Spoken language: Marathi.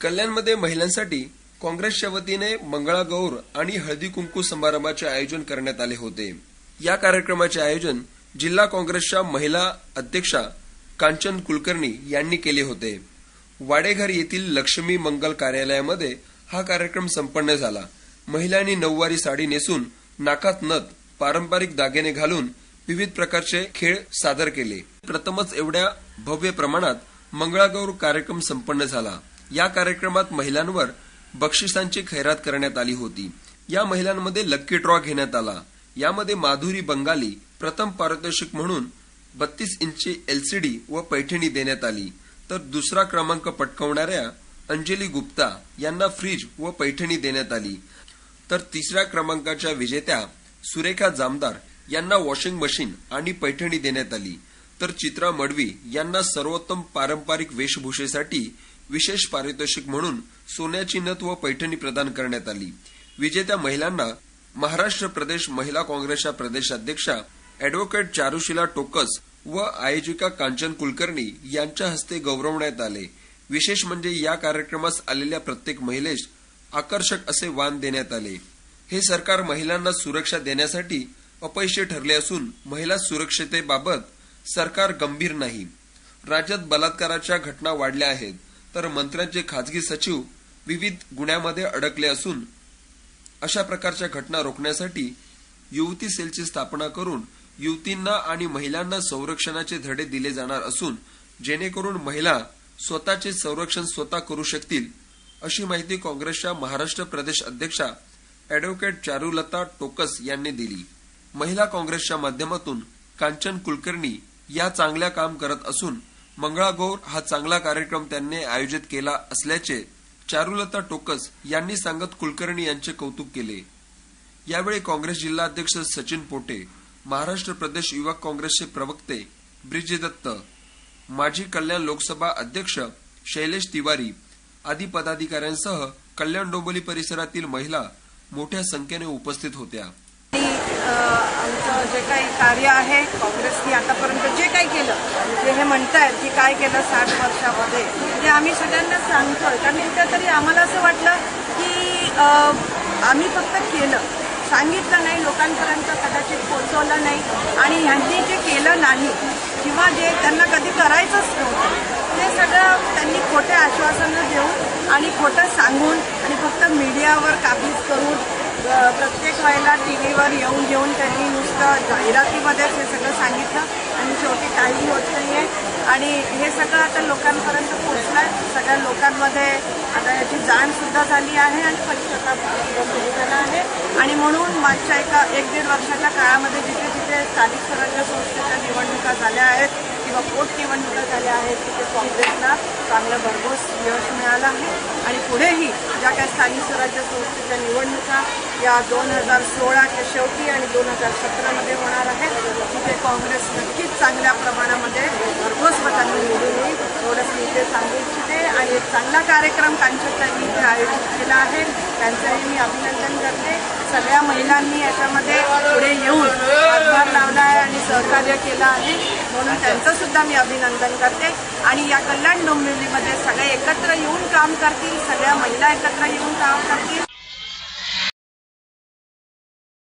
कल्याणमध्ये महिलांसाठी काँग्रेसच्या वतीने मंगळागौर आणि हळदी कुंकू समारंभाचे आयोजन करण्यात आले होते। या कार्यक्रमाचे आयोजन जिल्हा काँग्रेसच्या महिला अध्यक्षा कांचन कुलकर्णी यांनी केले होते। वाडेघर येथील लक्ष्मी मंगल कार्यालयामध्ये हा कार्यक्रम संपन्न झाला। महिलांनी नऊवारी साडी नेसून नाकात नथ, पारंपरिक दागिने घालून विविध प्रकारचे खेळ सादर केले। प्रथमच एवढ्या भव्य प्रमाणात मंगळागौर कार्यक्रम संपन्न झाला। या कार्यक्रमात महिलांवर बक्षिसांची खैरात करण्यात आली होती। या महिलांमध्ये लक्की ड्रॉ घेण्यात आला। यामध्ये माधुरी बंगाली प्रथम पारितोषिक म्हणून 32 इंची LCD व पैठणी देण्यात आली, तर दुसरा क्रमांक पटकावणाऱ्या अंजली गुप्ता यांना फ्रीज व पैठणी देण्यात आली, तर तिसऱ्या क्रमांकाच्या विजेत्या सुरेखा जामदार यांना वॉशिंग मशीन आणि पैठणी देण्यात आली, तर चित्रा मडवी यांना सर्वोत्तम पारंपरिक वेशभूषेसाठी विशेष पारितोषिक म्हणून सोन्याची नथ व पैठणी प्रदान करण्यात आली। विजेत्या महिलांना महाराष्ट्र प्रदेश महिला काँग्रेसच्या प्रदेशाध्यक्षा अॅडव्होकेट चारुशीला टोकस व आयोजिका कांचन कुलकर्णी यांच्या हस्ते गौरवण्यात आले। विशेष म्हणजे या कार्यक्रमास आलेल्या प्रत्येक महिलेस आकर्षक असे वाण देण्यात आले। हे सरकार महिलांना सुरक्षा देण्यासाठी अपयशी ठरले असून महिला सुरक्षिततेबाबत सरकार गंभीर नाही। राज्यात बलात्काराच्या घटना वाढल्या आहेत, तर मंत्र्यांचे खासगी सचिव विविध गुन्ह्यामध्ये अडकले असून अशा प्रकारच्या घटना रोखण्यासाठी युवती सेलची स्थापना करून युवतींना आणि महिलांना संरक्षणाचे धडे दिले जाणार असून जेणेकरून महिला स्वतःचे संरक्षण स्वतः करू शकतील, अशी माहिती काँग्रेसच्या महाराष्ट्र प्रदेश अध्यक्षा अॅडव्होकेट चारुलता टोकस यांनी दिली। महिला काँग्रेसच्या माध्यमातून कांचन कुलकर्णी या चांगल्या काम करत असून मंगळागौर हा चांगला कार्यक्रम त्यांनी आयोजित केला असल्याचे चारुलता टोकस यांनी सांगत कुलकर्णी यांचे कौतुक केले। यावेळी काँग्रेस जिल्हाध्यक्ष सचिन पोटे, महाराष्ट्र प्रदेश युवक काँग्रेसचे प्रवक्ते ब्रिज दत्त, माजी कल्याण लोकसभा अध्यक्ष शैलेश तिवारी आदी पदाधिकाऱ्यांसह कल्याण डोंबिवली परिसरातील महिला मोठ्या संख्येने उपस्थित होत्या। आमचं जे काही कार्य आहे, काँग्रेसने आतापर्यंत जे काही केलं, जे हे म्हणतायत की काय केलं 60 वर्षामध्ये, ते आम्ही सगळ्यांना सांगतोय। कारण कुठेतरी आम्हाला असं वाटलं की आम्ही फक्त केलं, सांगितलं नाही, लोकांपर्यंत कदाचित पोहोचवलं नाही, आणि ह्यांनी जे केलं नाही किंवा जे त्यांना कधी करायचंच नव्हतं ते सगळं त्यांनी खोटे आश्वासनं देऊन आणि खोटं सांगून आणि फक्त मीडियावर काबीज करून प्रत्येक वेळेला टीव्हीवर येऊन त्यांनी नुसतं जाहिरातीमध्येच हे सगळं सांगितलं आणि शेवटी काही होत नाहीये। आणि हे सगळं आता लोकांपर्यंत पोहोचलंय। सगळ्या लोकांमध्ये आता याची जाण सुद्धा झाली आहे आणि पश्चाताप सुरू झाला आहे। आणि म्हणून मागच्या 1-1.5 वर्षाच्या काळामध्ये जिथे जिथे स्थानिक स्वराज्य संस्थेच्या निवडणुका झाल्या आहेत किंवा पोटनिवडणुका झाल्या आहेत, तिथे काँग्रेसला चांगलं भरघोस यश मिळालं आहे। आणि पुढेही ज्या काही स्थानिक स्वराज्य संस्थेच्या निवडणुका या 2016च्या शेवटी आणि 2017मध्ये होणार आहेत, तिथे काँग्रेस नक्कीच चांगल्या प्रमाणामध्ये भरघोस मतांनी निवडून येईल, एवढंच मी इथे सांगू इच्छिते। आणि एक चांगला कार्यक्रम कांचनताईंनी इथे आयोजित केला आहे, त्यांचंही मी अभिनंदन करते। सगळ्या महिलांनी याच्यामध्ये पुढे येऊन हातभार लावला आहे आणि सहकार्य केलं आहे, म्हणून त्यांचं सुद्धा मी अभिनंदन करते। आणि या कल्याण डोंबिवलीमध्ये सगळे एकत्र येऊन काम करतील, सगळ्या महिला एकत्र येऊन काम करतील